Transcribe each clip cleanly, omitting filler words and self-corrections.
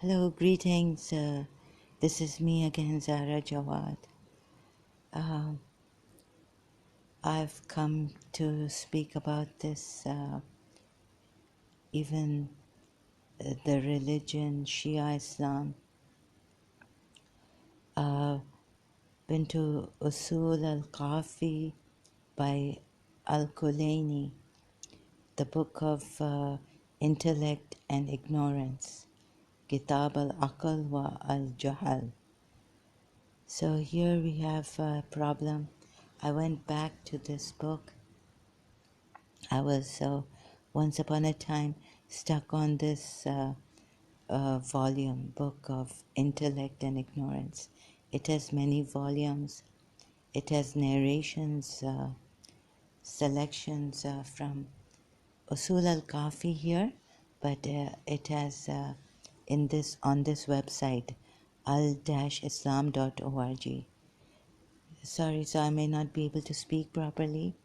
Hello, greetings. This is me again, Zara Jawad. I've come to speak about this, even the religion, Shia Islam. Been to Usul al-Kafi by al-Kulaini, the book of intellect and ignorance, Kitab al-Aql wa al-Jahal. So here we have a problem. I went back to this book. I was once upon a time stuck on this volume, book of intellect and ignorance. It has many volumes. It has narrations, selections from Usul al-Kafi here, but it has on this website al-islam.org. Sorry, so I may not be able to speak properly.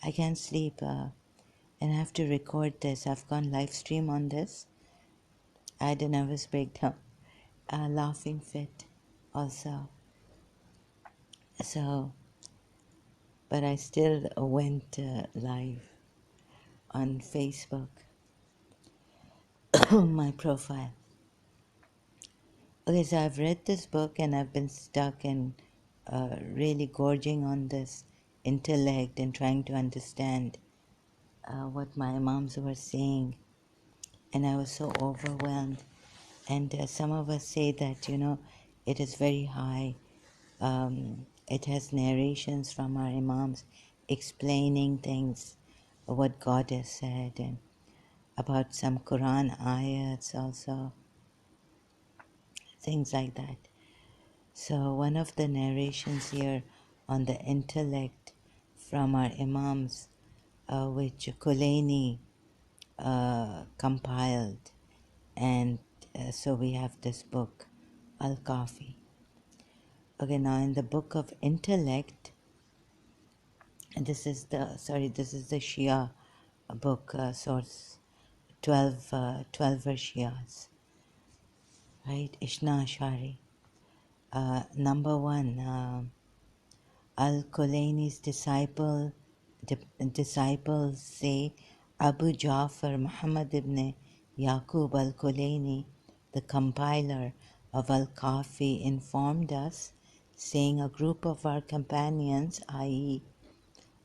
I can't sleep and I have to record this. I've gone live stream on this. I had a nervous breakdown, a laughing fit also. So, but I still went live on Facebook, my profile. Okay, so I've read this book and I've been stuck and really gorging on this intellect and trying to understand what my Imams were saying. And I was so overwhelmed. And some of us say that, it is very high. It has narrations from our Imams explaining things, what God has said, and about some Quran ayats also, things like that. So one of the narrations here on the intellect from our Imams, which Kulaini compiled, and so we have this book, Al-Kafi. Okay, now in the book of intellect, and this is the Shia book, source 12 Shias, right? Ishna Ashari. Number one, Al-Kulaini's disciples say Abu Ja'far Muhammad ibn Yaqub al-Kulaini, the compiler of Al-Kafi, informed us, saying a group of our companions, i.e.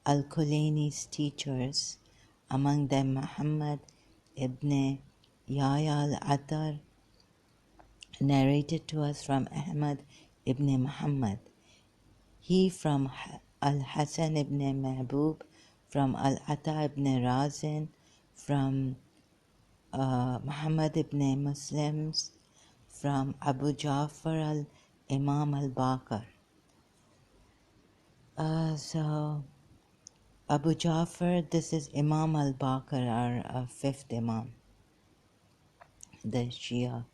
Al-Kulaini's teachers, among them Muhammad ibn Yahya al-Attar, narrated to us from Ahmad ibn Muhammad. He from Al-Hasan ibn Mahbub, from Al-Ata ibn Razin, from Muhammad ibn Muslims, from Abu Ja'far al-Imam al-Baqir. So Abu Ja'far, this is Imam al-Baqir, our fifth Imam, the Shia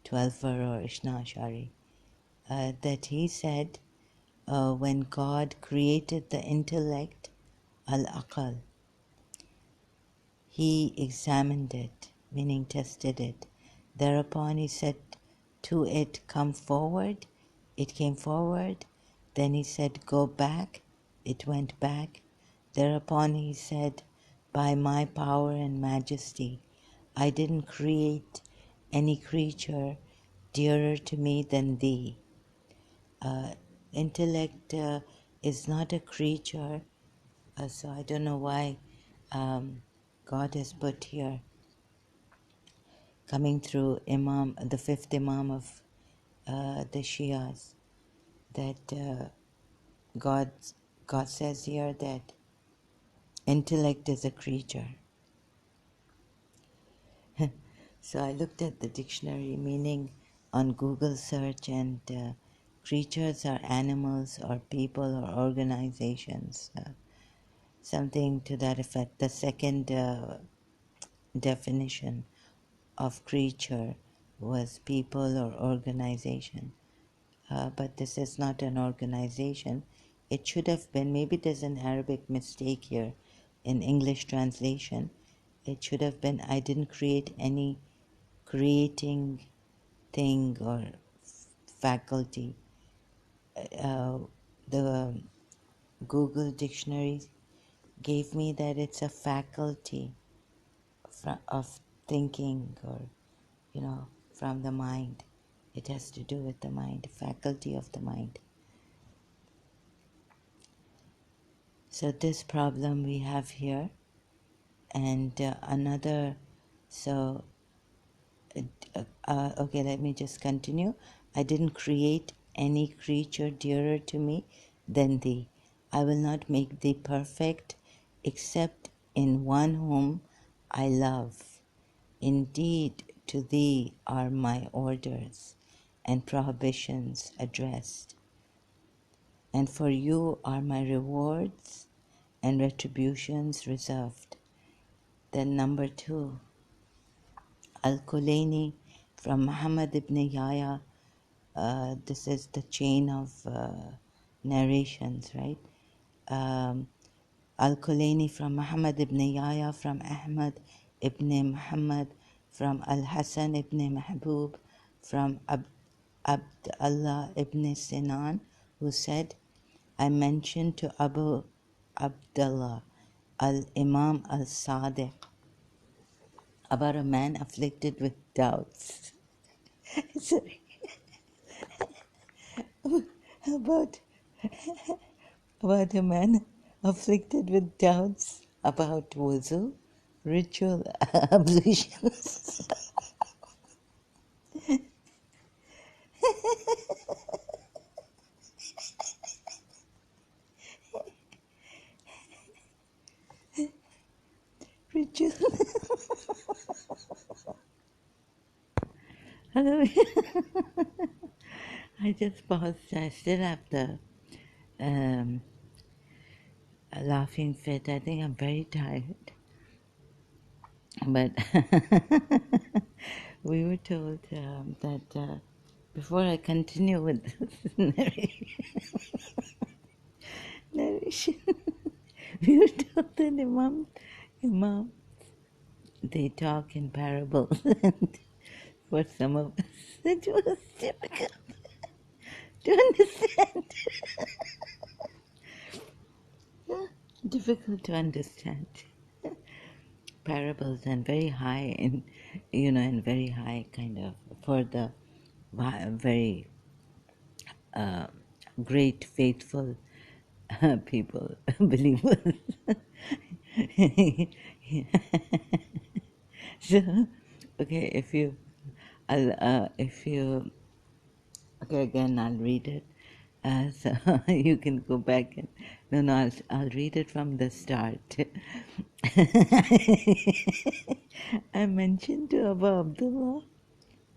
12er or Ishna Ashari, that he said, when God created the intellect, al-aqal, he examined it, meaning tested it. Thereupon he said to it, come forward. It came forward. Then he said, go back. It went back. Thereupon he said, by my power and majesty, I didn't create any creature dearer to me than thee. Intellect is not a creature, so I don't know why God has put here, coming through Imam, the fifth Imam of the Shias, that God says here that intellect is a creature. So I looked at the dictionary meaning on Google search, and creatures are animals or people or organizations, something to that effect. The second definition of creature was people or organization. But this is not an organization. It should have been, maybe there's an Arabic mistake here in English translation. It should have been, I didn't create any creating thing or faculty. Uh, the Google dictionary gave me that it's a faculty of thinking, or from the mind. It has to do with the mind, faculty of the mind. So this problem we have here, and another. So okay, let me just continue. I didn't create any creature dearer to me than thee. I will not make thee perfect except in one whom I love. Indeed, to thee are my orders and prohibitions addressed, and for you are my rewards and retributions reserved. Then number 2, Al-Kulaini from Muhammad ibn Yahya. This is the chain of narrations, right? Al-Kulaini from Muhammad ibn Yahya, from Ahmad ibn Muhammad, from Al-Hasan ibn Mahbub, from Abdullah ibn Sinan, who said, I mentioned to Abu Abdullah al-Imam al-Sadiq about a man afflicted with doubts. Sorry. about a man afflicted with doubts about wuzu, ritual ablutions. Ritual. Hello. I just paused. I still have the laughing fit. I think I'm very tired. But we were told that before I continue with this narration, we were told that Imam, they talk in parables, and for some of us, it was difficult to understand. Difficult to understand parables, and very high and very high kind of for the very great faithful people, believers. So, okay, if you, okay, again, I'll read it. So you can go back and, no, I'll read it from the start. I mentioned to Abu Abdullah,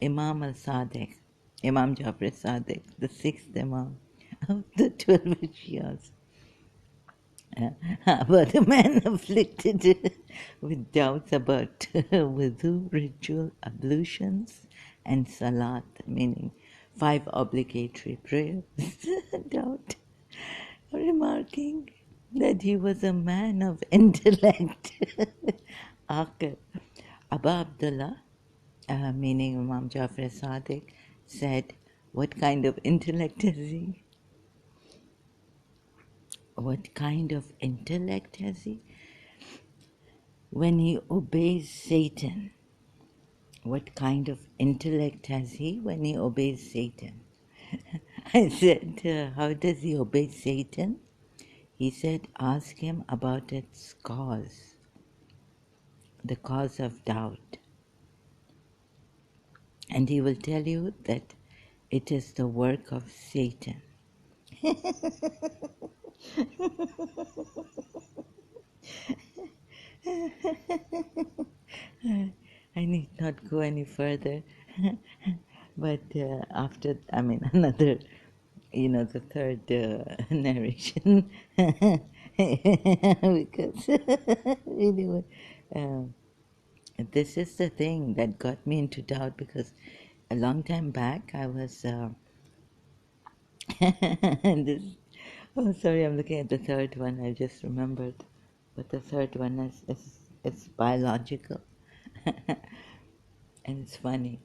Imam al-Sadiq, Imam Jafar Sadiq, the 6th Imam of the 12 Shias, about a man afflicted with doubts about wudu, ritual, ablutions, and salat, meaning 5 obligatory prayers. Doubt, remarking that he was a man of intellect. Abu Abdullah, meaning Imam Jafar Sadiq, said, what kind of intellect is he? What kind of intellect has he? When he obeys Satan. What kind of intellect has he when he obeys Satan? I said, how does he obey Satan? He said, ask him about its cause, the cause of doubt. And he will tell you that it is the work of Satan. I need not go any further. But another, the third narration, because anyway, this is the thing that got me into doubt, because a long time back I was, this, oh sorry, I'm looking at the third one, I just remembered, but the third one is biological, and it's funny.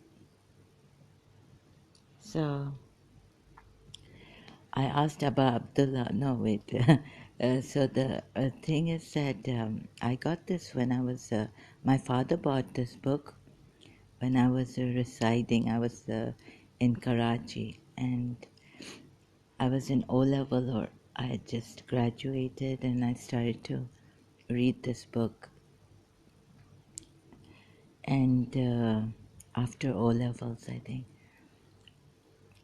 So I asked Abba Abdullah. No, wait. So the thing is that I got this when I was. My father bought this book when I was residing. I was in Karachi, and I was in O level, or I had just graduated, and I started to read this book. And after O levels, I think,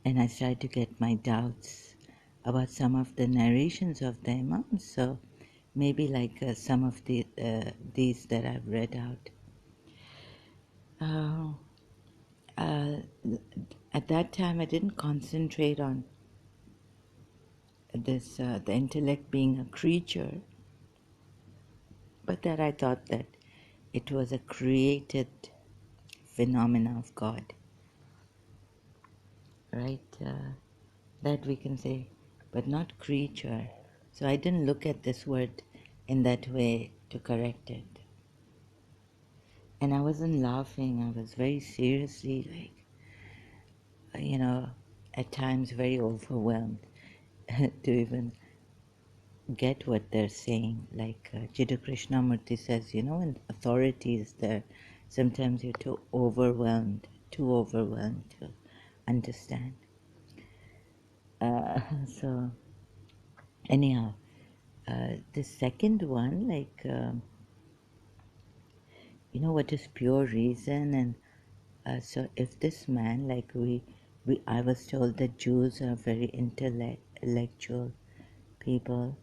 and I started to get my doubts about some of the narrations of the Imams. So maybe like some of these that I've read out. Uh, uh, at that time, I didn't concentrate on this the intellect being a creature, but that I thought that it was a created phenomena of God, right? That we can say, but not creature. So I didn't look at this word in that way to correct it. And I wasn't laughing, I was very seriously, like, at times very overwhelmed to even get what they're saying. Like Jiddu Krishnamurti says, when authority is there, sometimes you're too overwhelmed to understand. So, anyhow, the second one, like, what is pure reason? And so, if this man, like I was told that Jews are very intellectual people.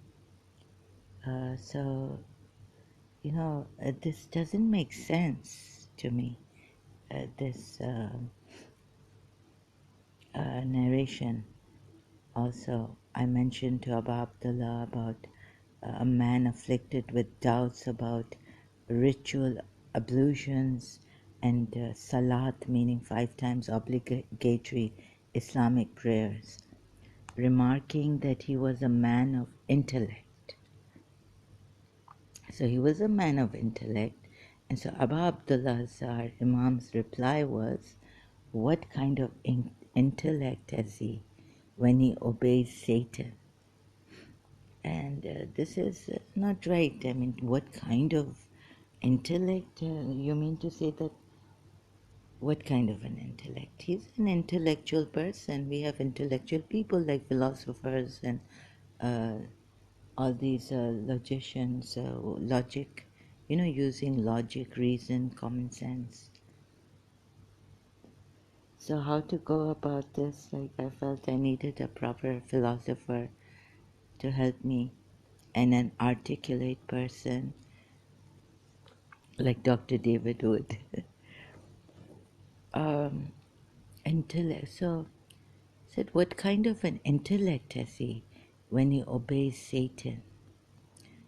So, this doesn't make sense to me. This narration. Also, I mentioned to Abba Abdullah about a man afflicted with doubts about ritual ablutions and salat, meaning 5 times obligatory Islamic prayers, remarking that he was a man of intellect. So he was a man of intellect, and so Abba Abdullah's, our Imam's reply was, what kind of intellect has he when he obeys Satan? And this is not right. I mean, what kind of intellect? You mean to say that what kind of an intellect? He's an intellectual person. We have intellectual people like philosophers and uh, all these logicians, logic, using logic, reason, common sense. So, how to go about this? Like, I felt I needed a proper philosopher to help me and an articulate person like Dr. David Wood. um, intellect. So, said, what kind of an intellect has he when he obeys Satan?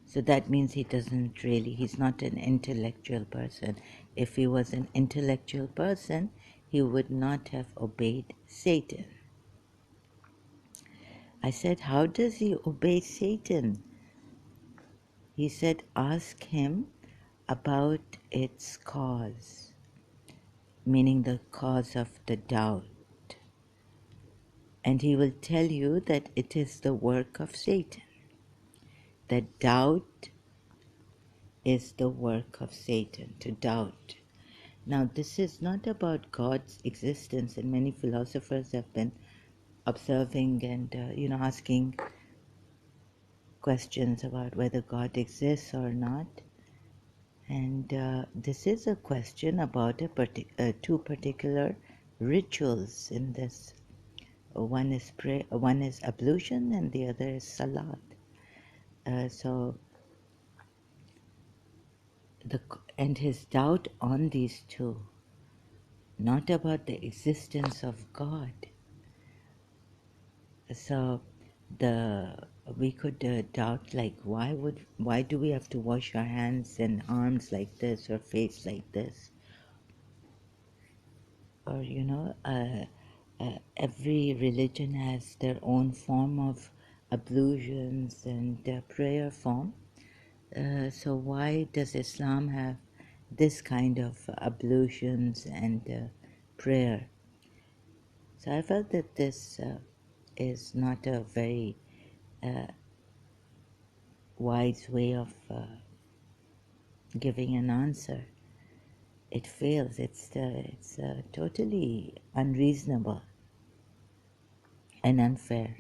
So that means he's not an intellectual person. If he was an intellectual person, he would not have obeyed Satan. I said, how does he obey Satan? He said, ask him about its cause, meaning the cause of the doubt. And he will tell you that it is the work of Satan. That doubt is the work of Satan, to doubt. Now, this is not about God's existence, and many philosophers have been observing and, asking questions about whether God exists or not. And this is a question about two particular rituals in this. One is one is ablution, and the other is salat. So, and his doubt on these two, not about the existence of God. So, we could doubt, like, why do we have to wash our hands and arms like this or face like this? Or every religion has their own form of ablutions and prayer form. So why does Islam have this kind of ablutions and prayer? So I felt that this is not a very wise way of giving an answer. It fails. It's totally unreasonable and unfair.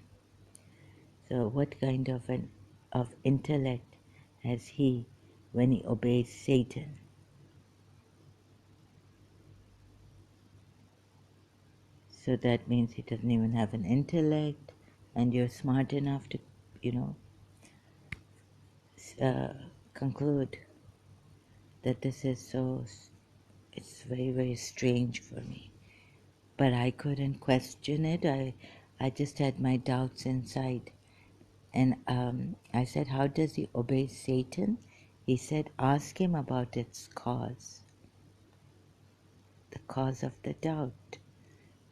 So what kind of intellect has he when he obeys Satan? So that means he doesn't even have an intellect, and you're smart enough to, you know, conclude that this is so. It's very, very strange for me. But I couldn't question it. I just had my doubts inside. And I said, how does he obey Satan? He said, ask him about its cause, the cause of the doubt.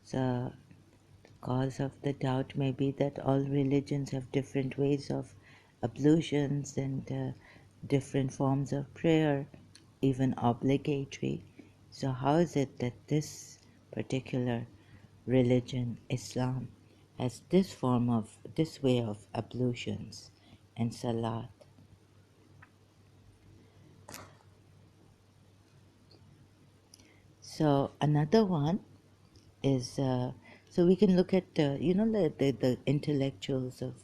So the cause of the doubt may be that all religions have different ways of ablutions and different forms of prayer, even obligatory. So how is it that this particular religion, Islam, has this way of ablutions and salat? So another one is so we can look at the intellectuals of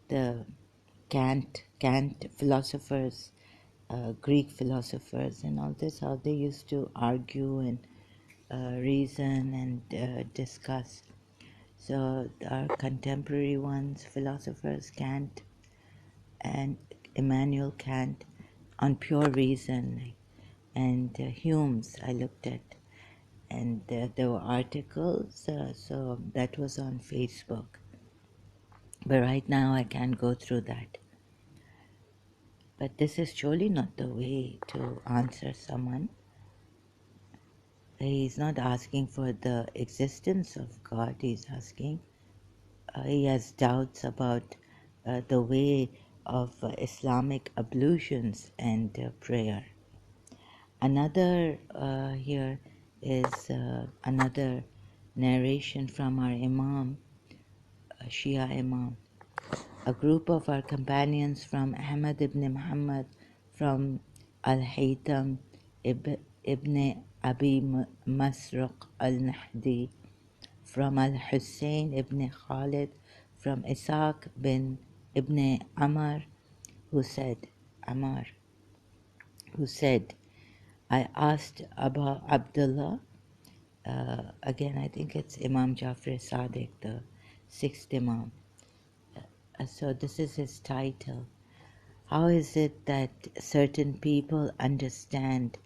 the Kant philosophers, Greek philosophers, and all this, how they used to argue and reason and discuss. So our contemporary ones, philosophers, Kant and Immanuel Kant, on pure reason, and Hume's I looked at, and there were articles, so that was on Facebook. But right now I can't go through that. But this is surely not the way to answer someone. He's not asking for the existence of God, he's asking. He has doubts about the way of Islamic ablutions and prayer. Another here is another narration from our Imam, Shia Imam. A group of our companions from Ahmad ibn Muhammad, from Al-Haytham ibn Abi Masruq al-Nahdi, from Al-Hussein ibn Khalid, from Ishaq bin ibn Amar, who said, I asked Abu Abdullah, again I think it's Imam Jafar Sadiq, the sixth Imam. So this is his title. How is it that certain people understand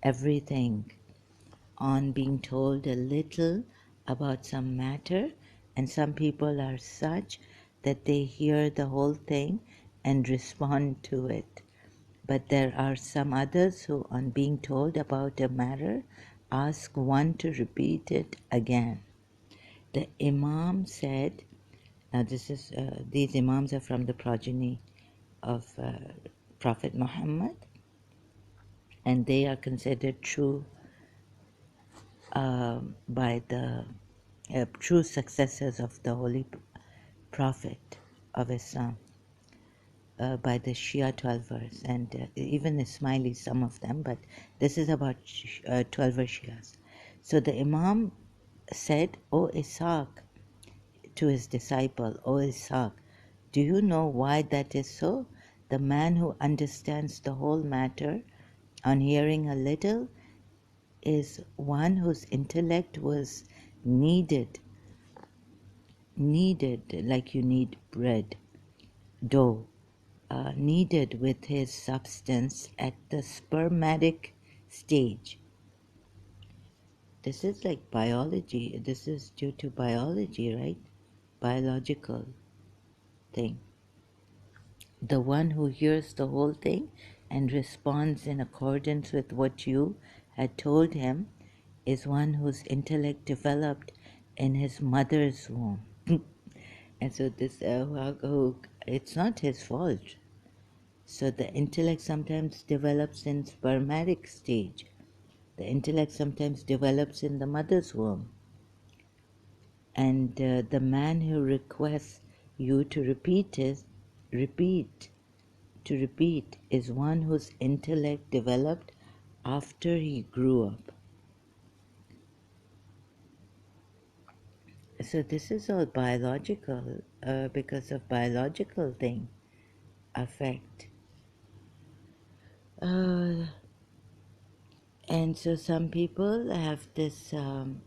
everything on being told a little about some matter, and some people are such that they hear the whole thing and respond to it? But there are some others who, on being told about a matter, ask one to repeat it again. The Imam said, now these Imams are from the progeny of Prophet Muhammad, and they are considered true by the true successors of the Holy Prophet of Islam, by the Shia 12ers, and even Ismaili, some of them, but this is about 12er Shias. So the Imam said, O Ishaq, to his disciple, O Ishaq, do you know why that is so? The man who understands the whole matter on hearing a little is one whose intellect was kneaded like you need bread, dough, kneaded with his substance at the spermatic stage. This is like biology. This is due to biology, right? Biological thing. The one who hears the whole thing and responds in accordance with what you had told him is one whose intellect developed in his mother's womb. And so this, it's not his fault. So the intellect sometimes develops in spermatic stage. The intellect sometimes develops in the mother's womb. And the man who requests you to repeat, repeat is one whose intellect developed after he grew up. So this is all biological, because of biological thing affect. And so some people have this,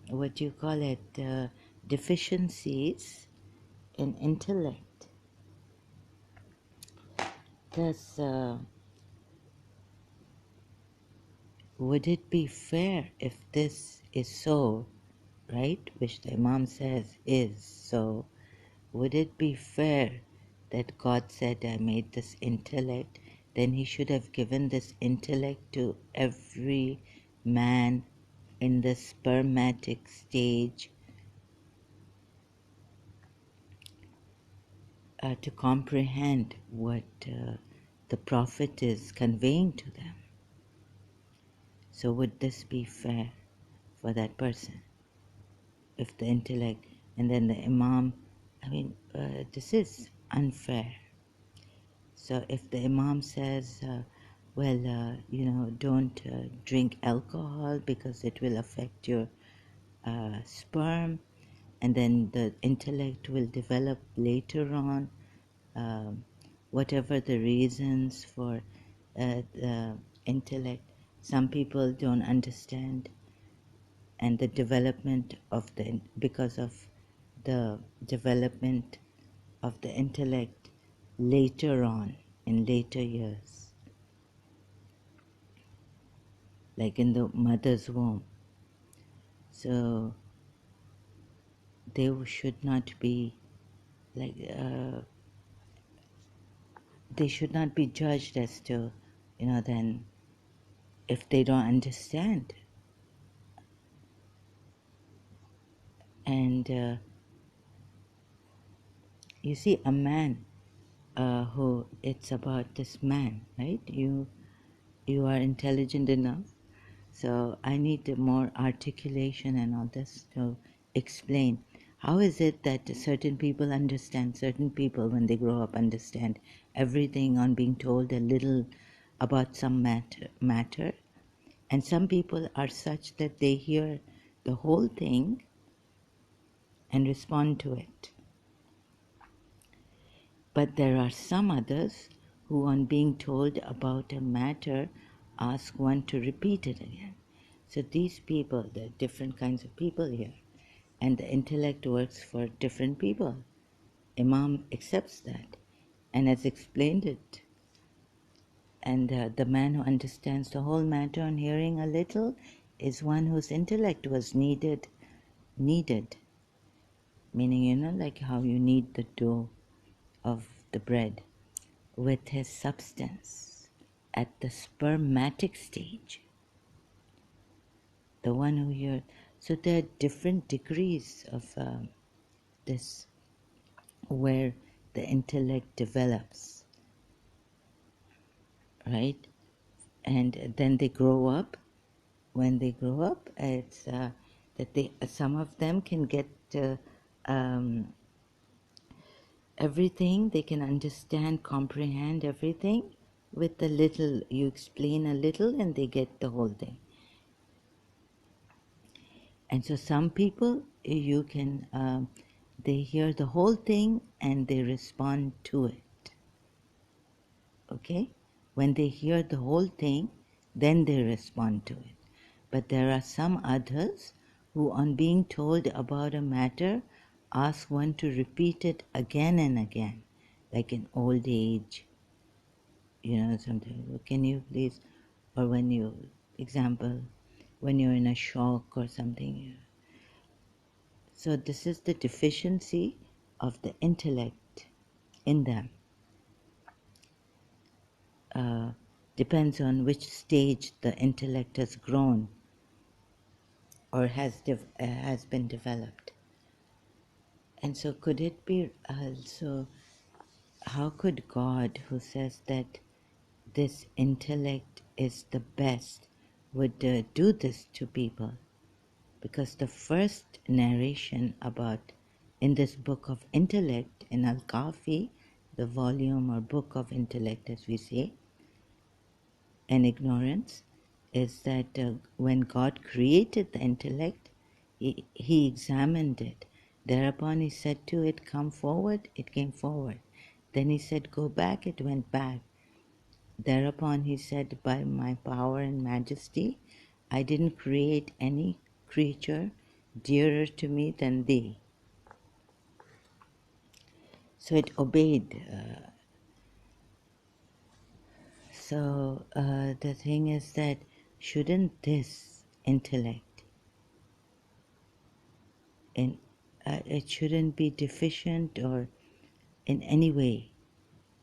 what you call it, deficiencies in intellect. Thus, would it be fair if this is so, right, which the Imam says is so, would it be fair that God said, I made this intellect, then he should have given this intellect to every man in the spermatic stage, to comprehend what the Prophet is conveying to them. So would this be fair for that person? If the intellect, and then the Imam, this is unfair. So if the Imam says, don't drink alcohol because it will affect your sperm, and then the intellect will develop later on, whatever the reasons for the intellect. Some people don't understand, and the development of because of the development of the intellect later on, in later years, like in the mother's womb. So they should not be like, they should not be judged as to, then if they don't understand. And you see, a man who, it's about this man, right? You are intelligent enough, so I need more articulation and all this to explain. How is it that certain people understand, certain people when they grow up understand everything on being told a little about some matter, and some people are such that they hear the whole thing and respond to it. But there are some others who, on being told about a matter, ask one to repeat it again. So these people, there are different kinds of people here, and the intellect works for different people. Imam accepts that and has explained it. And the man who understands the whole matter on hearing a little is one whose intellect was needed, meaning, like how you knead the dough of the bread with his substance at the spermatic stage. The one who hears. So there are different degrees of this, where the intellect develops, right? And then they grow up. When they grow up, it's that some of them can get everything. They can understand, comprehend everything with a little. You explain a little, and they get the whole thing. And so some people, you can, they hear the whole thing and they respond to it. Okay? When they hear the whole thing, then they respond to it. But there are some others who, on being told about a matter, ask one to repeat it again and again, like in old age, something. Can you please, or when you, example, when you're in a shock or something. So this is the deficiency of the intellect in them. Depends on which stage the intellect has grown or has been developed. And so could it be also, how could God, who says that this intellect is the best, would do this to people? Because the first narration about in this book of intellect, in Al Kafi, the volume or book of intellect, as we say, and ignorance, is that when God created the intellect, he examined it. Thereupon he said to it, come forward, it came forward. Then he said, go back, it went back. Thereupon he said, by my power and majesty, I didn't create any creature dearer to me than thee. So it obeyed. The thing is that shouldn't this intellect, it shouldn't be deficient or in any way,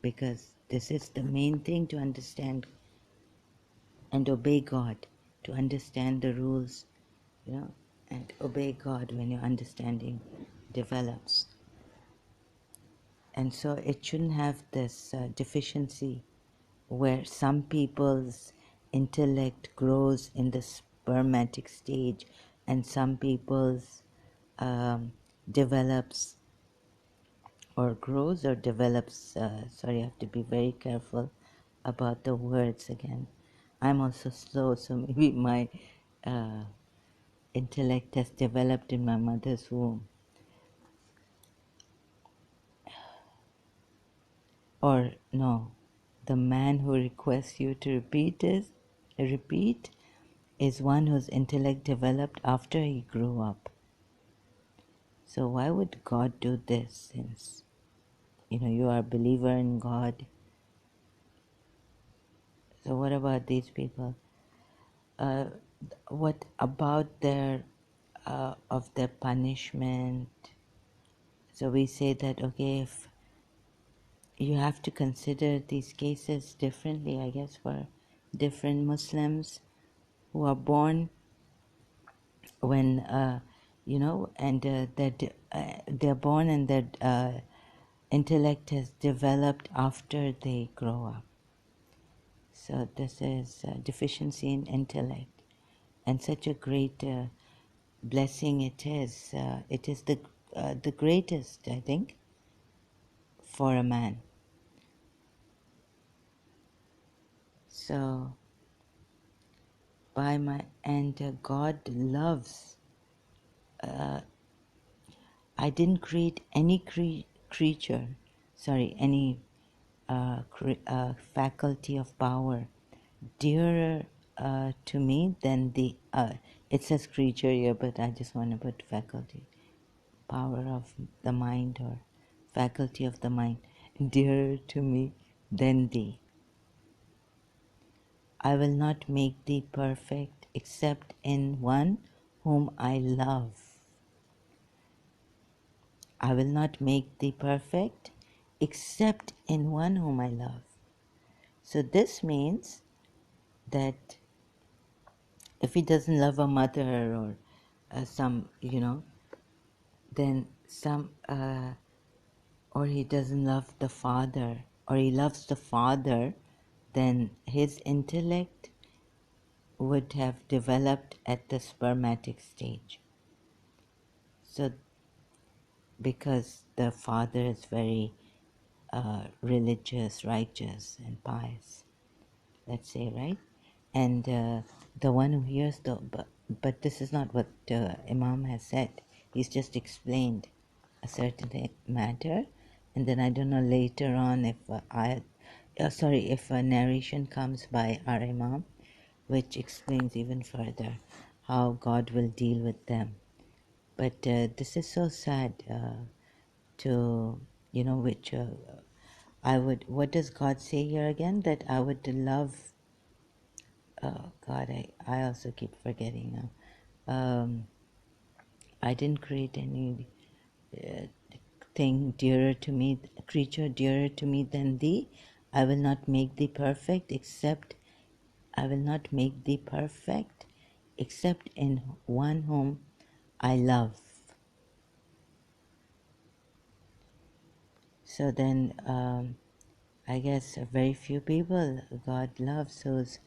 because this is the main thing to understand and obey God, to understand the rules, and obey God when your understanding develops. And so it shouldn't have this deficiency where some people's intellect grows in the spermatic stage and some people's develops or grows or develops. Sorry, I have to be very careful about the words again. I'm also slow, so maybe my uh, intellect has developed in my mother's womb. Or no, the man who requests you to repeat is one whose intellect developed after he grew up. So why would God do this since you are a believer in God? So what about these people? What about their of their punishment? So we say that okay, if you have to consider these cases differently, I guess, for different Muslims who are born when and they're born and their intellect has developed after they grow up. So this is deficiency in intellect, and such a great blessing it is. It is the greatest, I think, for a man. So God loves. I didn't create any creature, any faculty of power dearer to me than the. It says creature here, but I just want to put faculty, power of the mind or faculty of the mind, dearer to me than thee. I will not make thee perfect except in one whom I love. I will not make thee perfect except in one whom I love. So this means that if he doesn't love a mother or then or he doesn't love the father, or he loves the father, then his intellect would have developed at the spermatic stage. So, because the father is very religious, righteous, and pious, let's say, right? And the one who hears but this is not what Imam has said. He's just explained a certain matter, and then I don't know later on if if a narration comes by our Imam, which explains even further how God will deal with them. But this is so sad to which I would. What does God say here again? That I would love. Oh God, I also keep forgetting now. I didn't create any thing dearer to me, creature dearer to me than thee. I will not make thee perfect except I will not make thee perfect except in one whom I love. So then, I guess very few people God loves whose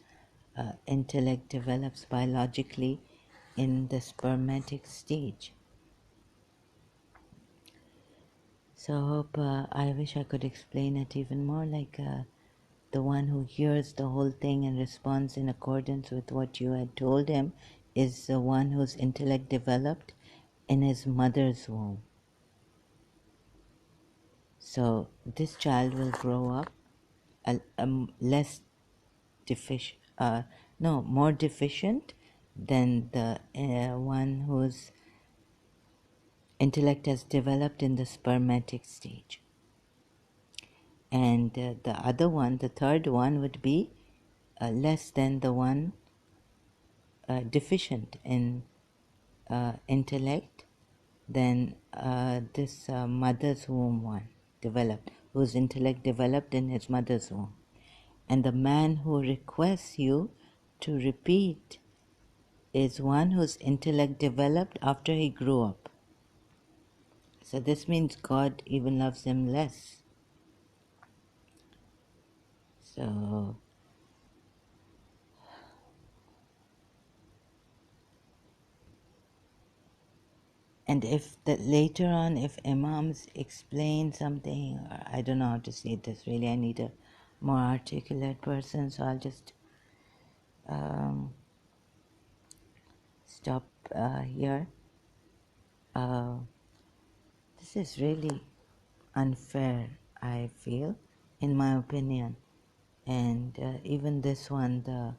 intellect develops biologically in the spermatic stage. So I hope, I wish I could explain it even more like the one who hears the whole thing and responds in accordance with what you had told him is the one whose intellect developed in his mother's womb. So this child will grow up less deficient, no, more deficient than the one whose intellect has developed in the spermatic stage. And the other one, the third one, would be less than the one deficient in intellect than this mother's womb one developed, whose intellect developed in his mother's womb. And the man who requests you to repeat is one whose intellect developed after he grew up. So this means God even loves him less. So, and if later on, if Imams explain something, or I don't know how to say this really, I need a more articulate person, so I'll just stop here. This is really unfair, I feel, in my opinion. And even this one, the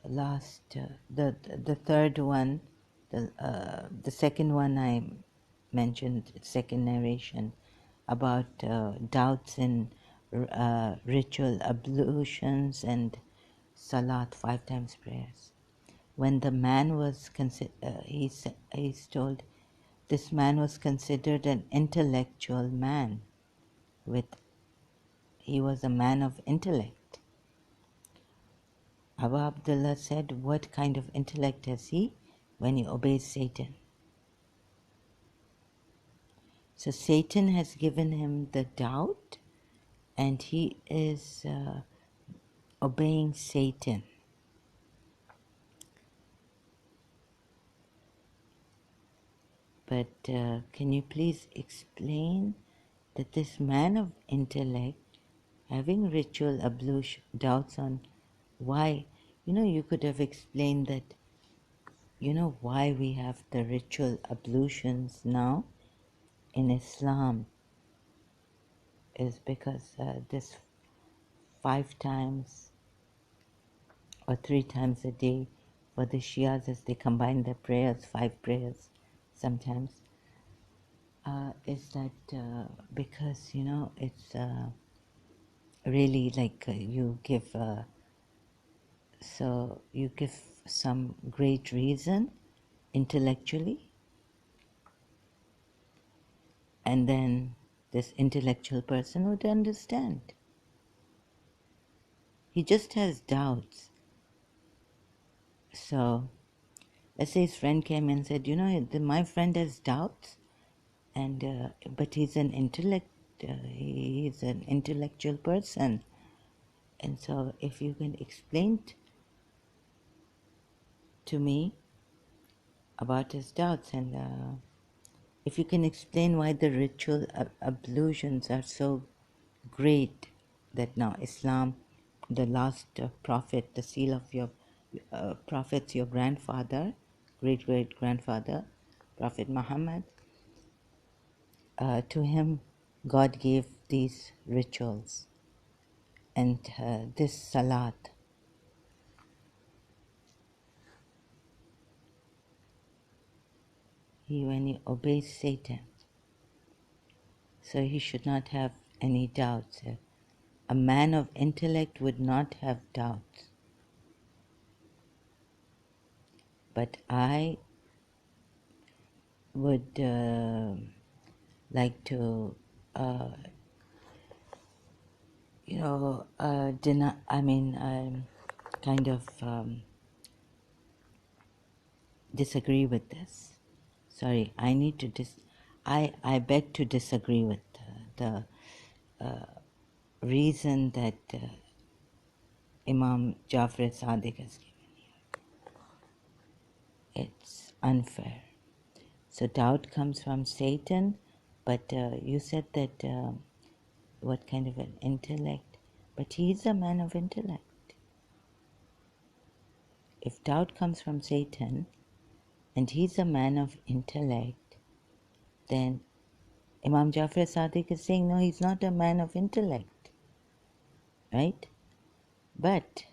last, the third one, the second one I mentioned, second narration, about doubts in ritual ablutions and salat, 5 times prayers. When the man was he's told this man was considered an intellectual man. He was a man of intellect. Abu Abdullah said, what kind of intellect has he when he obeys Satan? So Satan has given him the doubt and he is obeying Satan. But can you please explain that this man of intellect having ritual ablution doubts on why, you could have explained that, why we have the ritual ablutions now in Islam is because this 5 times or 3 times a day for the Shias as they combine their prayers, 5 prayers sometimes, is that because, it's really like you give some great reason intellectually, and then this intellectual person would understand. He just has doubts. So let's say his friend came and said, my friend has doubts, and but he's an he's an intellectual person, and so if you can explain to me about his doubts, and if you can explain why the ritual ablutions are so great, that now Islam, the last prophet, the seal of your prophets, your grandfather, great grandfather, Prophet Muhammad, to him God gave these rituals and this salat. When he obeys Satan, so he should not have any doubts. A man of intellect would not have doubts. But I would like to, deny. Kind of disagree with this. Sorry, I need to I beg to disagree with the reason that Imam Jafar Sadiq has given here. It's unfair. So doubt comes from Satan, But you said that what kind of an intellect? But he's a man of intellect. If doubt comes from Satan and he's a man of intellect, then Imam Jafar Sadiq is saying, no, he's not a man of intellect, right? But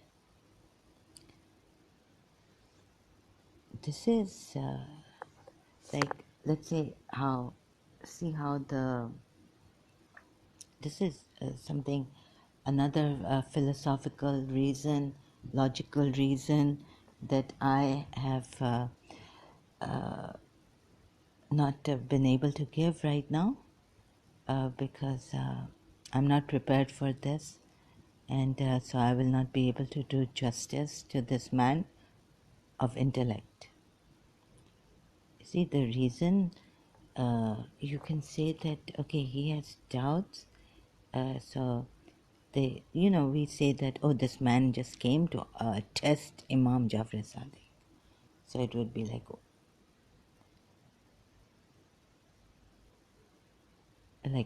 this is like, let's say see how this is something, another philosophical reason, logical reason that I have not been able to give right now because I'm not prepared for this, and so I will not be able to do justice to this man of intellect. See, the reason you can say that, okay, he has doubts, so we say that, oh, this man just came to test Imam Jafar Sadiq. So it would be like,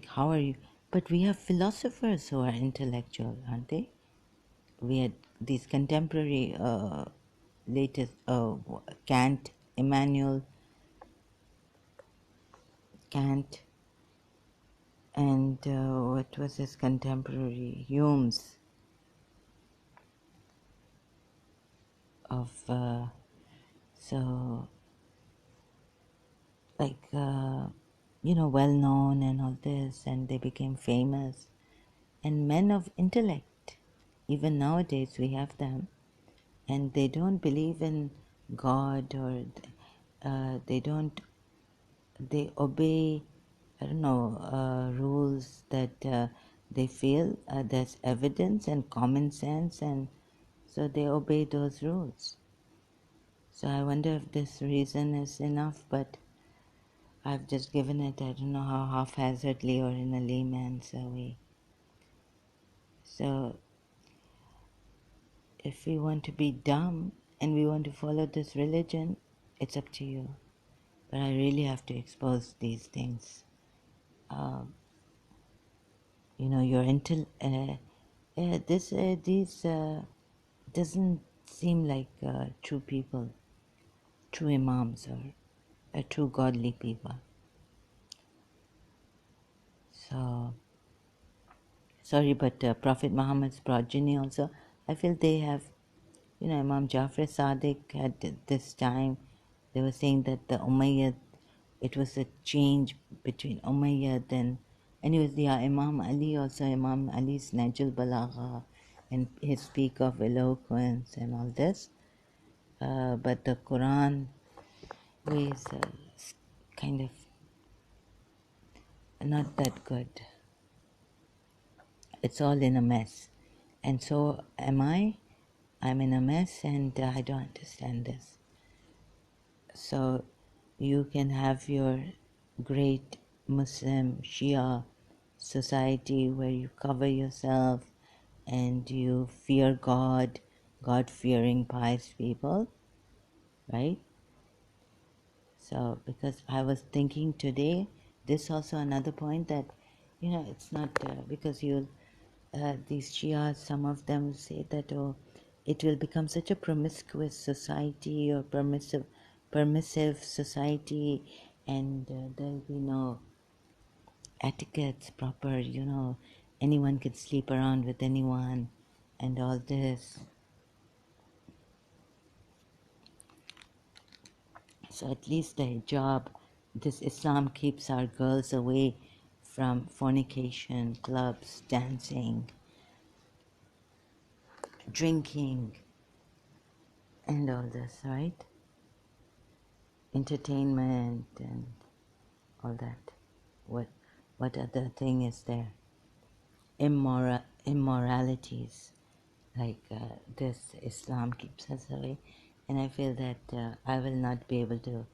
how are you? But we have philosophers who are intellectual, aren't they? We had these contemporary latest Kant, Immanuel Kant, and what was his contemporary, Hume's of so like well known and all this, and they became famous and men of intellect. Even nowadays we have them, and they don't believe in God, or they don't, they obey, I don't know, rules that they feel there's evidence and common sense, and so they obey those rules. So I wonder if this reason is enough, but I've just given it, I don't know how haphazardly or in a layman's way. So if we want to be dumb and we want to follow this religion, it's up to you. But I really have to expose these things. Your these doesn't seem like true people, true Imams, or true godly people. So, sorry, but Prophet Muhammad's progeny also, I feel they have, Imam Jafar Sadiq at this time, they were saying that the Umayyad, it was a change between Umayyad and he was the Imam Ali also, Imam Ali's Najul Balagha and his peak of eloquence and all this. But the Quran is kind of not that good. It's all in a mess. And so am I. I'm in a mess, and I don't understand this. So you can have your great Muslim Shia society where you cover yourself and you fear God, God-fearing, pious people, right? So, because I was thinking today, this also another point that, it's not because these Shias, some of them say that, oh, it will become such a promiscuous society or permissive society, and there'll be no etiquettes proper, anyone could sleep around with anyone and all this. So at least the hijab, this Islam keeps our girls away from fornication, clubs, dancing, drinking, and all this, right? Entertainment and all that. What other thing is there? Immoralities like this Islam keeps us away, and I feel that I will not be able to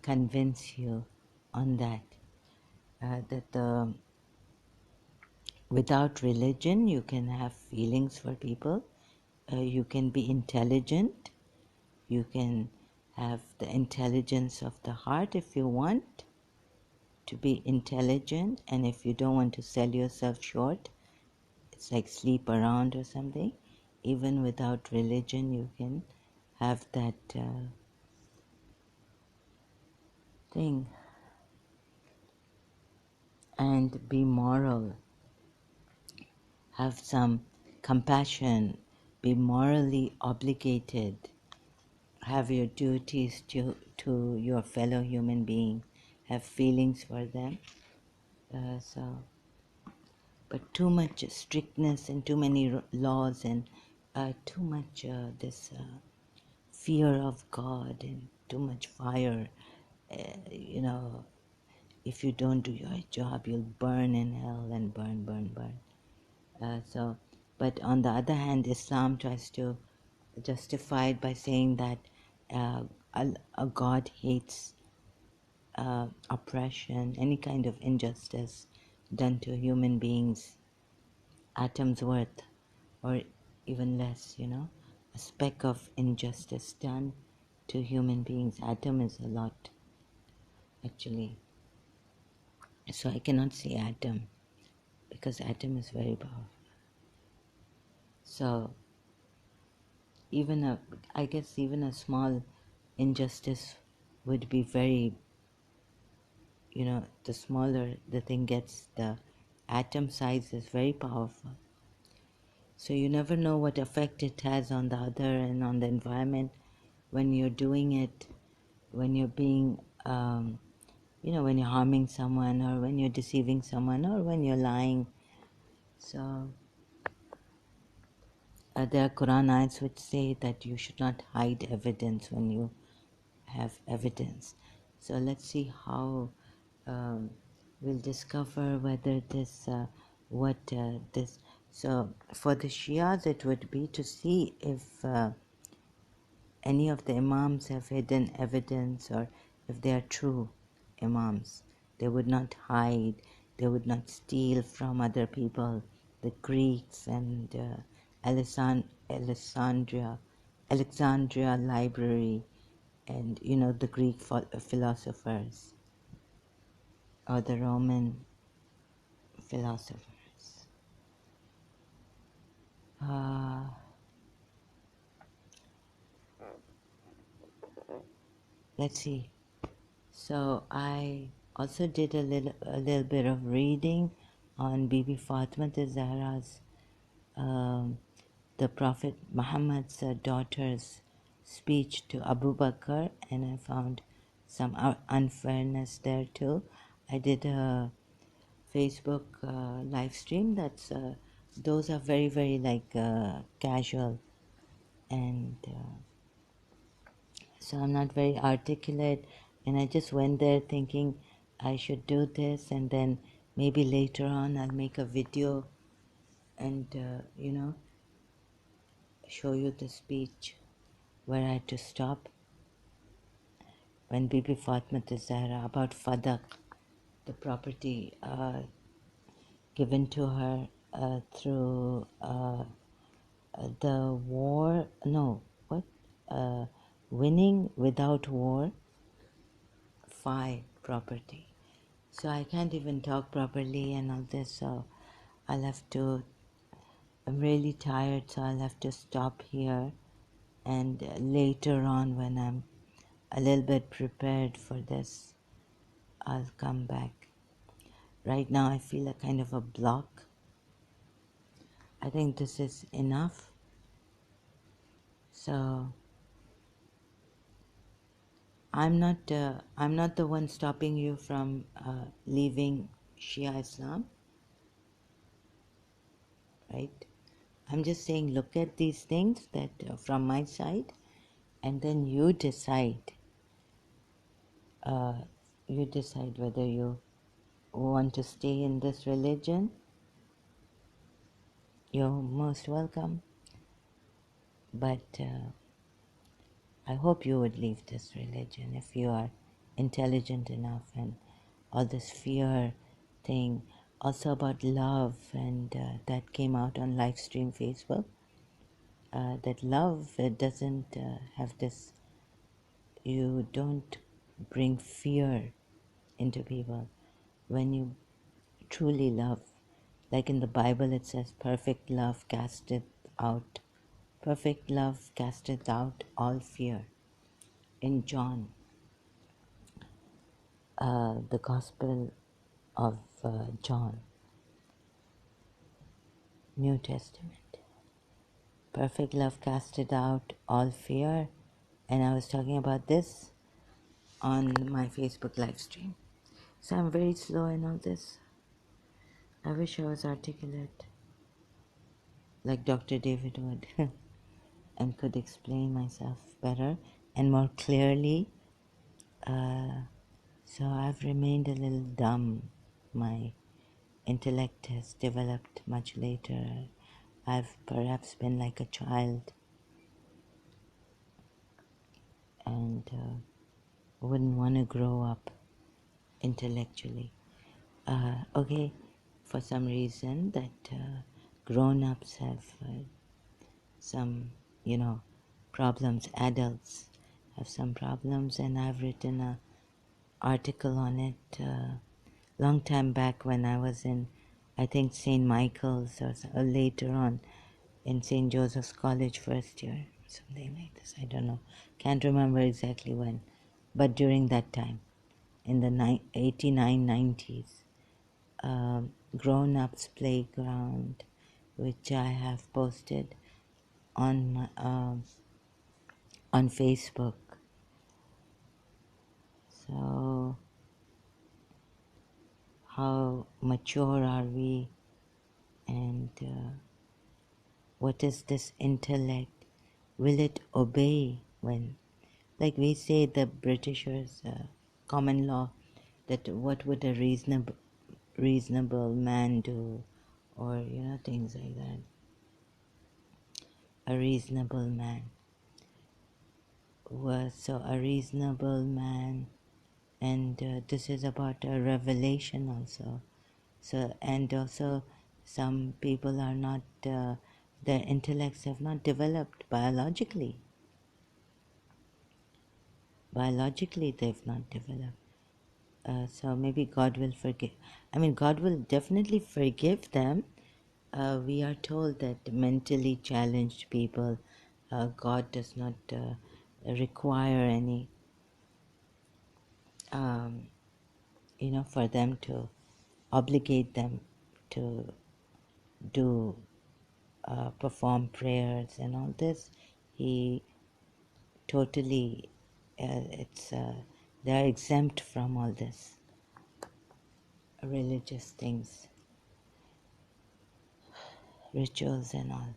convince you on that. That without religion, you can have feelings for people. You can be intelligent. You can have the intelligence of the heart if you want to be intelligent, and if you don't want to sell yourself short, it's like sleep around or something. Even without religion, you can have that thing and be moral, have some compassion, be morally obligated, have your duties to your fellow human being, have feelings for them. But too much strictness and too many laws and too much this fear of God and too much fire. You know, if you don't do your job, you'll burn in hell and burn, burn, burn. But on the other hand, Islam tries to justify it by saying that uh, a God hates oppression, any kind of injustice done to human beings, atom's worth, or even less, a speck of injustice done to human beings. Atom is a lot, actually. So I cannot say atom because atom is very powerful. So I guess even a small injustice would be very, the smaller the thing gets, the atom size is very powerful. So you never know what effect it has on the other and on the environment when you're doing it, when you're being, when you're harming someone or when you're deceiving someone or when you're lying. So there are Quran ayats which say that you should not hide evidence when you have evidence. So let's see how we'll discover whether this. So for the Shias, it would be to see if any of the Imams have hidden evidence or if they are true Imams. They would not hide, they would not steal from other people. The Greeks and Alexandria library, and the Greek philosophers or the Roman philosophers. Uh, let's see. So I also did a little bit of reading on Bibi Fatima Zahra's, the Prophet Muhammad's daughter's speech to Abu Bakr, and I found some unfairness there too. I did a Facebook live stream. Those are very, very like casual, and so I'm not very articulate, and I just went there thinking I should do this, and then maybe later on I'll make a video and show you the speech where I had to stop when Bibi Fatma Zahra, about Fadak, the property given to her through the war, no, what? Winning without war, property. So I can't even talk properly and all this, so I'll have to, I'm really tired, so I'll have to stop here, and later on when I'm a little bit prepared for this, I'll come back. Right now I feel a kind of a block. I think this is enough. So I'm not the one stopping you from leaving Shia Islam, right? I'm just saying, look at these things that from my side, and then you decide. You decide whether you want to stay in this religion. You're most welcome, but I hope you would leave this religion if you are intelligent enough. And all this fear thing, also about love, and that came out on live stream Facebook. That love doesn't have this, you don't bring fear into people. when you truly love. Like in the Bible, it says, perfect love casteth out all fear. In John, the Gospel of John, New Testament, perfect love casteth out all fear. And I was talking about this on my Facebook live stream. So I'm very slow in all this. I wish I was articulate like Dr. David would and could explain myself better and more clearly. So I've remained a little dumb. My intellect has developed much later. I've perhaps been like a child and wouldn't want to grow up intellectually. Okay, for some reason that grown-ups have some, problems. Adults have some problems, and I've written a article on it long time back when I was in, I think, St. Michael's or later on in St. Joseph's College first year, something like this. I don't know. Can't remember exactly when, but during that time, in the 89, 90s, Grown Ups Playground, which I have posted on my, on Facebook. So, how mature are we, and what is this intellect? Will it obey when, like we say, the Britishers' common law, that what would a reasonable man do, or things like that. A reasonable man was so a reasonable man, and this is about a revelation also. So, and also some people are not, their intellects have not developed biologically. Biologically, they've not developed. So maybe God will forgive. I mean, God will definitely forgive them. We are told that mentally challenged people, God does not require any, for them to obligate them to do, perform prayers and all this. He totally, they are exempt from all this religious things, rituals and all,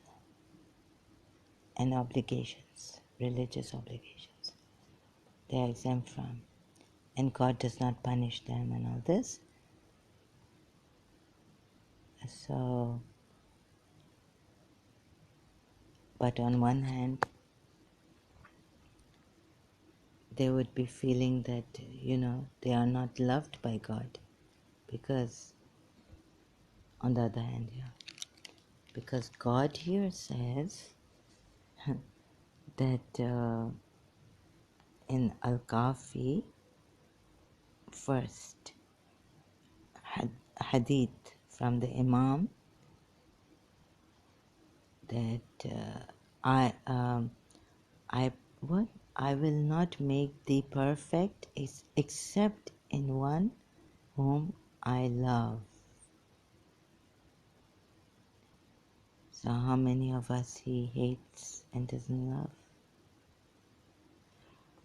and obligations, religious obligations. They are exempt from, and God does not punish them and all this. So, but on one hand, they would be feeling that, they are not loved by God, because, on the other hand, because God here says that in Al-Kafi, first hadith from the Imam, that I what I will not make thee perfect except in one whom I love. So how many of us he hates and doesn't love?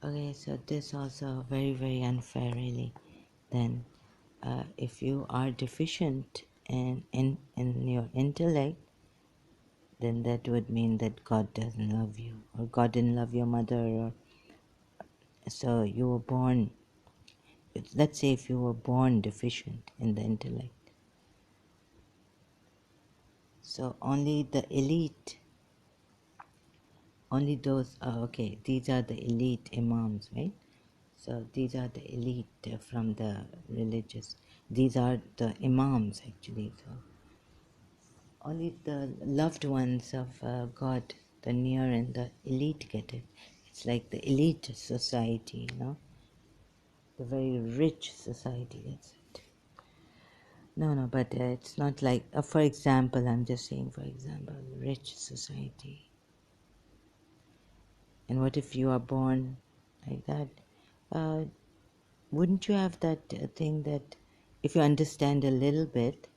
Okay, so this also very, very unfair, really. Then, if you are deficient in your intellect, then that would mean that God doesn't love you, or God didn't love your mother, or so you were born. Let's say if you were born deficient in the intellect, so only the elite, only those. Okay, these are the elite imams, right? So these are the elite from the religious. These are the imams, actually. So only the loved ones of God, the near and the elite, get it. It's like the elite society, the very rich society gets it. No, but it's not like, for example, I'm just saying, for example, rich society. And what if you are born like that? Uh, wouldn't you have that thing that if you understand a little bit,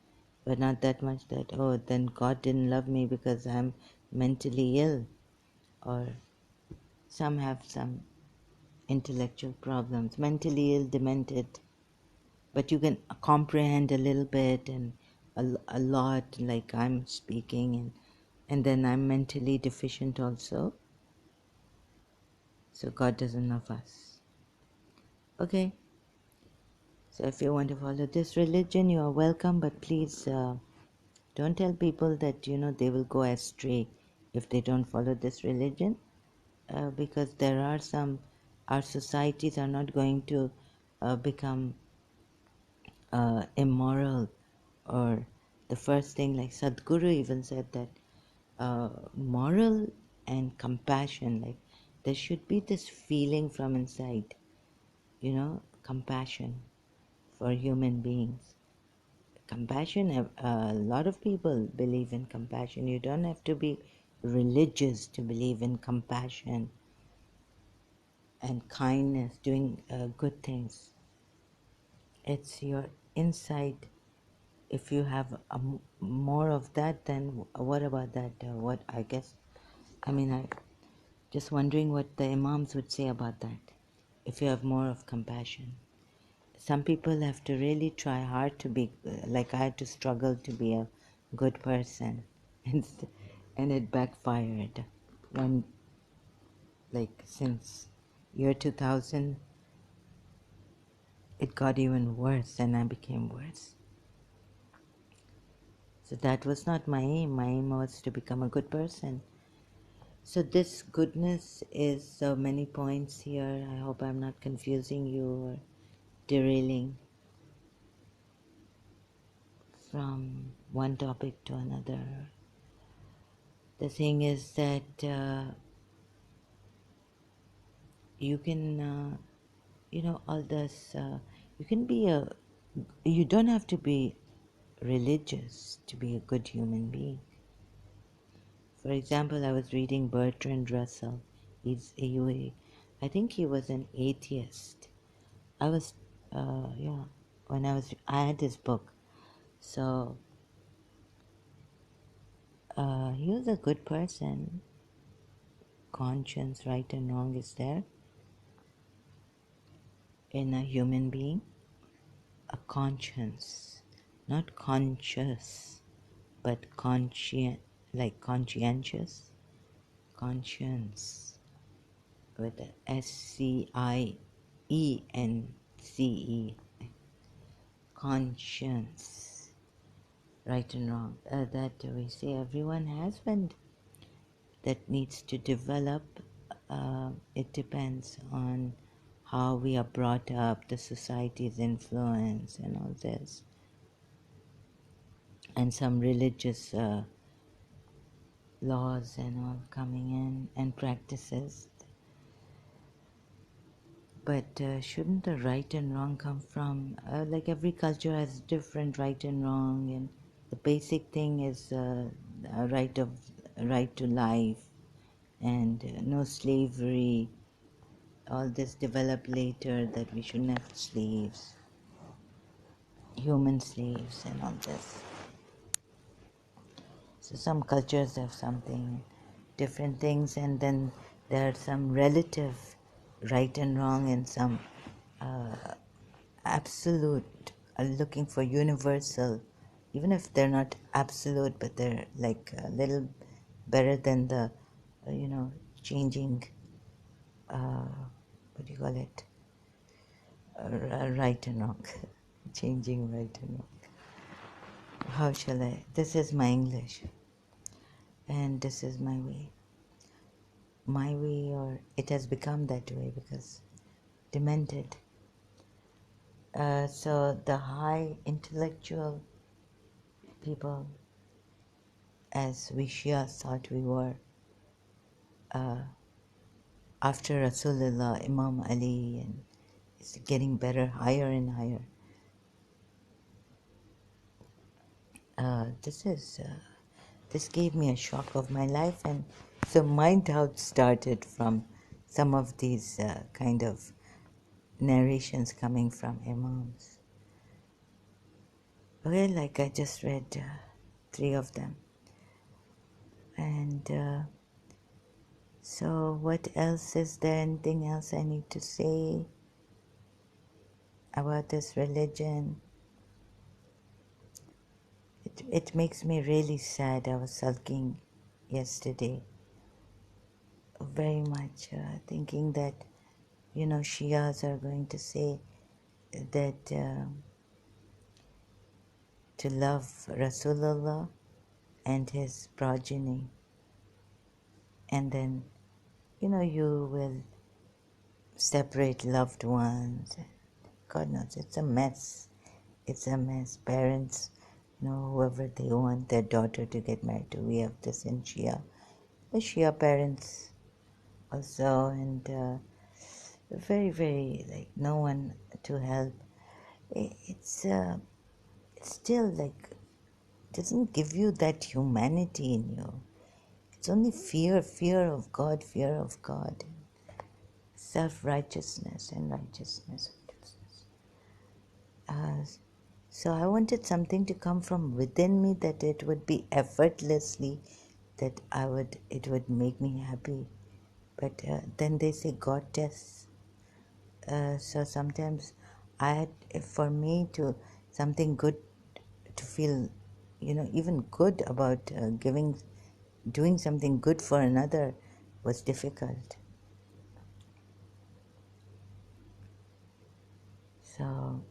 but not that much, that, oh, then God didn't love me because I'm mentally ill? Or some have some intellectual problems, mentally ill, demented, but you can comprehend a little bit and a lot, like I'm speaking, and then I'm mentally deficient also. So God doesn't love us. Okay, so if you want to follow this religion, you are welcome, but please don't tell people that they will go astray if they don't follow this religion, because there are some, our societies are not going to become immoral, or the first thing, like Sadhguru even said that moral and compassion, like there should be this feeling from inside, compassion for human beings. Compassion, a lot of people believe in compassion. You don't have to be religious to believe in compassion and kindness, doing good things. It's your inside. If you have more of that, then what about that? What I guess, I mean, I just wondering what the Imams would say about that. If you have more of compassion, some people have to really try hard to be, like I had to struggle to be a good person, and and it backfired. When, like, since year 2000, it got even worse, and I became worse. So that was not my aim. My aim was to become a good person. So this goodness is so many points here. I hope I'm not confusing you or derailing from one topic to another. The thing is that you can, all this, you can be you don't have to be religious to be a good human being. For example, I was reading Bertrand Russell. I think he was an atheist. I was, yeah, I had his book. So, he was a good person. Conscience, right and wrong is there in a human being. A conscience, not conscious, but like conscientious. Conscience with a SCIENCE. Conscience, right and wrong. That we say everyone has, and that needs to develop. It depends on how we are brought up, the society's influence, and all this, and some religious laws and all coming in, and practices. But shouldn't the right and wrong come from, like every culture has different right and wrong, and the basic thing is a right to life, and no slavery. All this developed later, that we shouldn't have slaves, human slaves, and all this. So some cultures have something, different things, and then there are some relative right and wrong, and some absolute, looking for universal, even if they're not absolute, but they're like a little better than the, changing, what do you call it, right and wrong, changing right and wrong. How shall I? This is my English, and this is my way. My way, or it has become that way because demented. So the high intellectual people, as we Shia thought we were, after Rasulullah, Imam Ali, and it's getting better, higher and higher. This gave me a shock of my life, and so my doubt started from some of these kind of narrations coming from Imams. Well, like I just read three of them, and so what else is there? Anything else I need to say about this religion? It makes me really sad. I was sulking yesterday very much, thinking that, Shias are going to say that to love Rasulullah and his progeny, and then, you will separate loved ones. God knows, it's a mess. It's a mess. Parents, whoever they want their daughter to get married to. We have this in Shia. The Shia parents also, and very, very, like, no one to help. It's still like, doesn't give you that humanity in you. It's only fear of God, self-righteousness and righteousness. Uh, so I wanted something to come from within me, that it would be effortlessly, that it would make me happy. But then they say God tests. So sometimes for me to something good, to feel, even good about doing something good for another was difficult. So,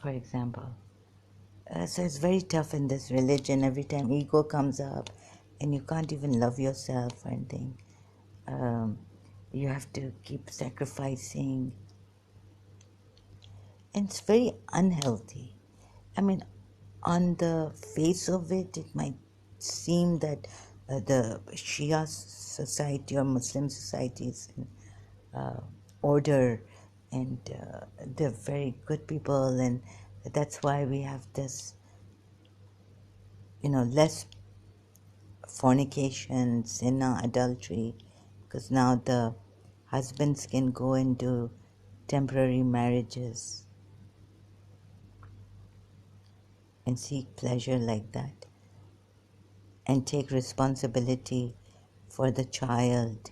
for example, so it's very tough in this religion. Every time ego comes up, and you can't even love yourself or anything. Um, you have to keep sacrificing, and it's very unhealthy. I mean, on the face of it, it might seem that the Shia society or Muslim society is in order, and they're very good people, and that's why we have this, less fornication, zina, adultery, because now the husbands can go into temporary marriages and seek pleasure like that, and take responsibility for the child.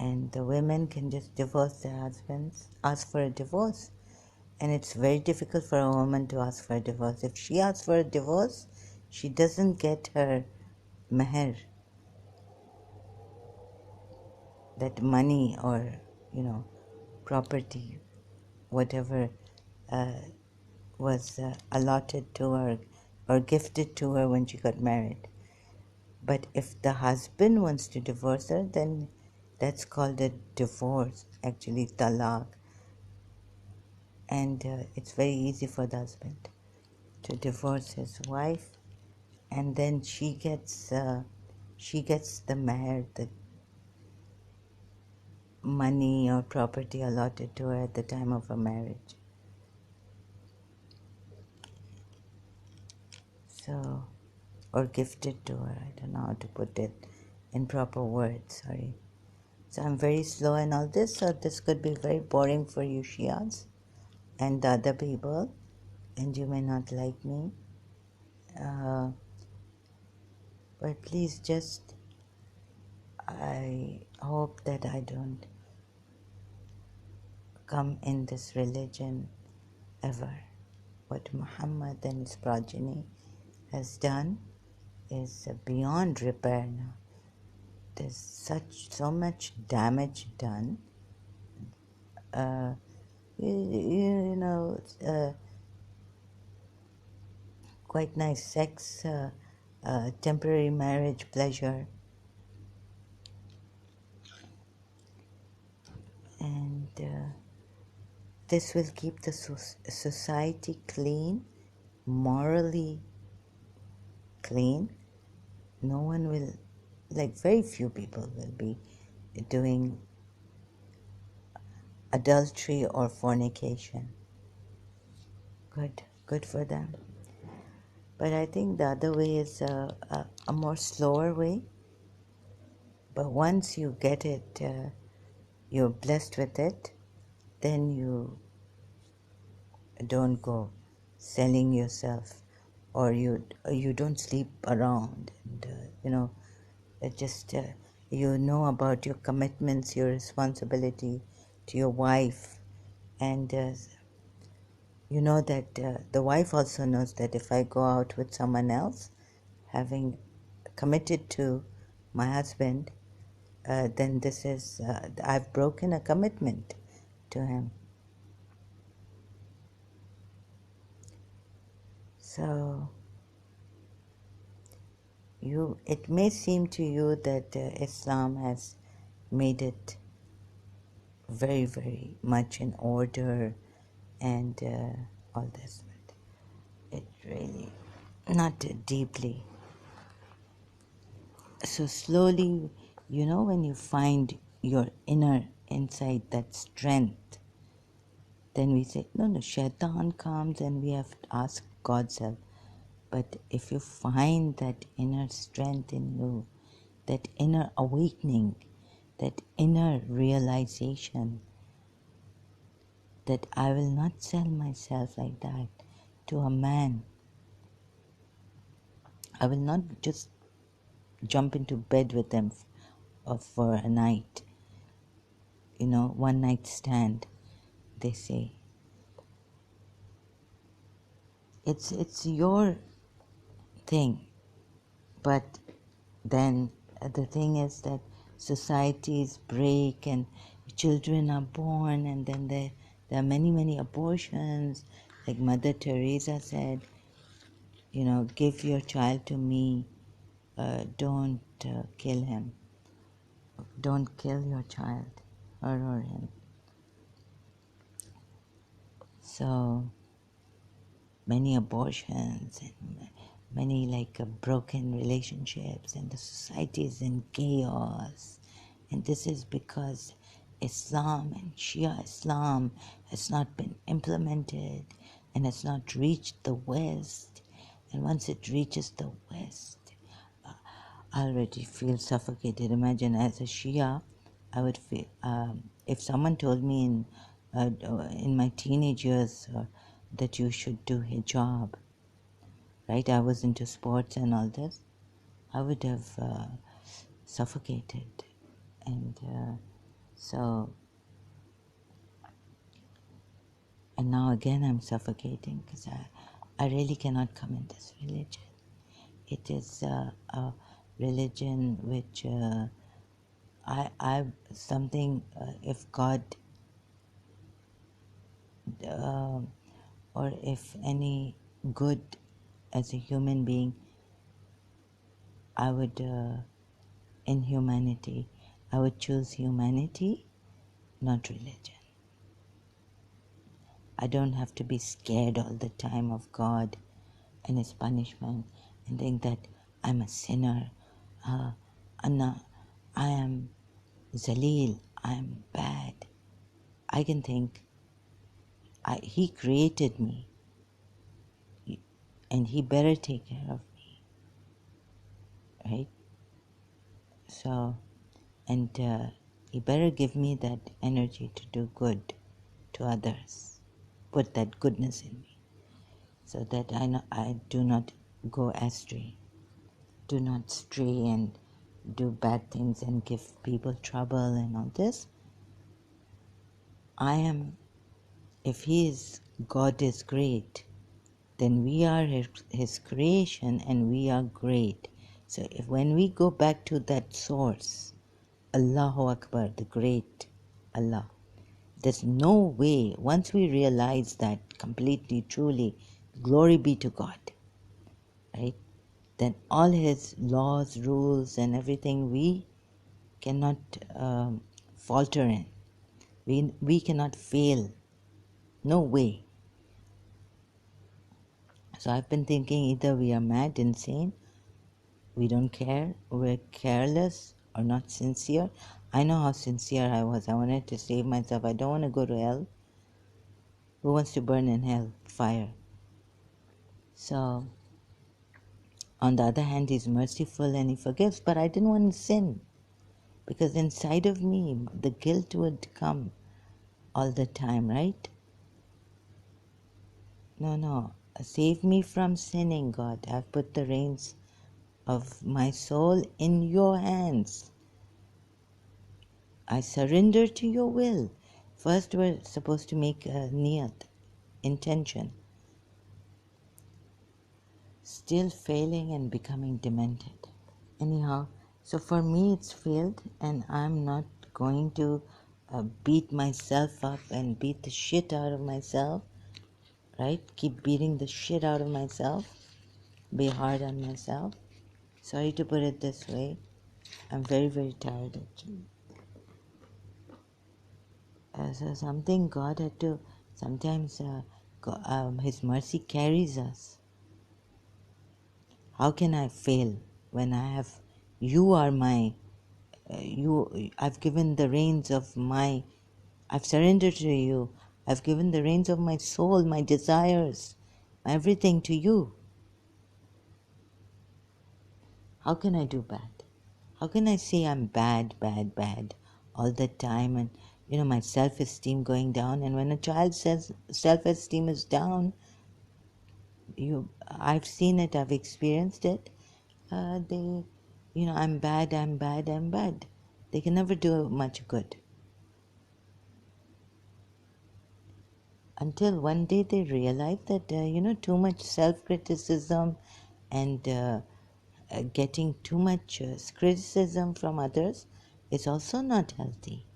And the women can just divorce their husbands, ask for a divorce. And it's very difficult for a woman to ask for a divorce. If she asks for a divorce, she doesn't get her meher, that money or, property, whatever was allotted to her or gifted to her when she got married. But if the husband wants to divorce her, then that's called a divorce, actually talaq. And it's very easy for the husband to divorce his wife, and then she gets the meher, the money or property allotted to her at the time of her marriage. So, or gifted to her. I don't know how to put it in proper words. Sorry. So I'm very slow in all this. So this could be very boring for you Shias and the other people, and you may not like me. But please, just, I hope that I don't come in this religion ever. What Muhammad and his progeny has done is beyond repair now. There's so much damage done. Uh, you know, quite nice sex, temporary marriage, pleasure, and this will keep the society clean, morally clean. No one will, like very few people will be doing adultery or fornication. Good for them. But I think the other way is a more slower way. But once you get it, you're blessed with it, then you don't go selling yourself, or you don't sleep around, and it just you know about your commitments, your responsibility to your wife, and you know that the wife also knows that if I go out with someone else, having committed to my husband, then this is I've broken a commitment to him. So it may seem to you that Islam has made it very, very much in order and all this, but it really not deeply. So slowly, when you find your inner inside that strength, then we say, no, shaitan comes and we have to ask God's help. But if you find that inner strength in you, that inner awakening, that inner realization that I will not sell myself like that to a man. I will not just jump into bed with them for a night. One night stand, they say. It's your thing, but then the thing is that societies break and children are born, and then there are many, many abortions. Like Mother Teresa said, give your child to me, don't kill him. Don't kill your child, her or him. So many abortions and many broken relationships, and the society is in chaos. And this is because Islam and Shia Islam has not been implemented and has not reached the West. And once it reaches the West, I already feel suffocated. Imagine as a Shia, I would feel, if someone told me in my teenage years that you should do hijab, right? I was into sports and all this. I would have suffocated. And and now again I'm suffocating because I really cannot come in this religion. It is a religion which I something if God or if any good as a human being, I would in humanity, I would choose humanity, not religion. I don't have to be scared all the time of God and His punishment and think that I'm a sinner. Anna, I am Zalil, I am bad. I can think He created me and He better take care of me, right? So, and He better give me that energy to do good to others. Put that goodness in me so that I do not go astray, do not stray and do bad things and give people trouble and all this. If God is great, then we are His creation and we are great. So when we go back to that source, Allahu Akbar, the great Allah, there's no way, once we realize that completely, truly, glory be to God, right? Then all His laws, rules, and everything we cannot falter in. We cannot fail. No way. So I've been thinking either we are mad, insane, we don't care, we're careless or not sincere. I know how sincere I was. I wanted to save myself. I don't want to go to hell. Who wants to burn in hell? Fire. So, on the other hand, He's merciful and He forgives, but I didn't want to sin because inside of me, the guilt would come all the time, right? No. Save me from sinning, God. I've put the reins of my soul in your hands. I surrender to your will. First, we're supposed to make a niyat, intention. Still failing and becoming demented. Anyhow, so for me it's failed, and I'm not going to beat myself up and beat the shit out of myself, right? Keep beating the shit out of myself, be hard on myself. Sorry to put it this way. I'm very, very tired actually. So something God had to, sometimes His mercy carries us. How can I fail when I have, you are my, I've given the reins of my, I've surrendered to you. I've given the reins of my soul, my desires, everything to you. How can I do bad? How can I say I'm bad all the time, and my self-esteem going down? And when a child says self-esteem is down, I've seen it, I've experienced it. They, I'm bad. They can never do much good. Until one day they realize that, too much self-criticism and getting too much criticism from others is also not healthy.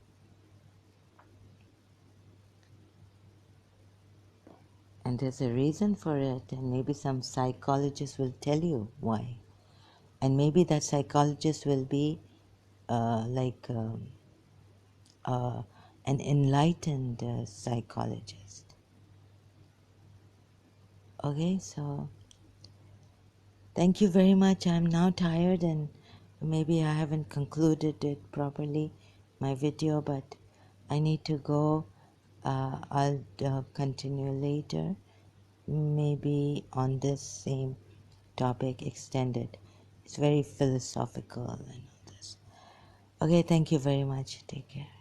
And there's a reason for it, and maybe some psychologist will tell you why. And maybe that psychologist will be like an enlightened psychologist. Okay, so thank you very much. I'm now tired, and maybe I haven't concluded it properly, my video, but I need to go. I'll continue later, maybe on this same topic extended. It's very philosophical and all this. Okay, thank you very much. Take care.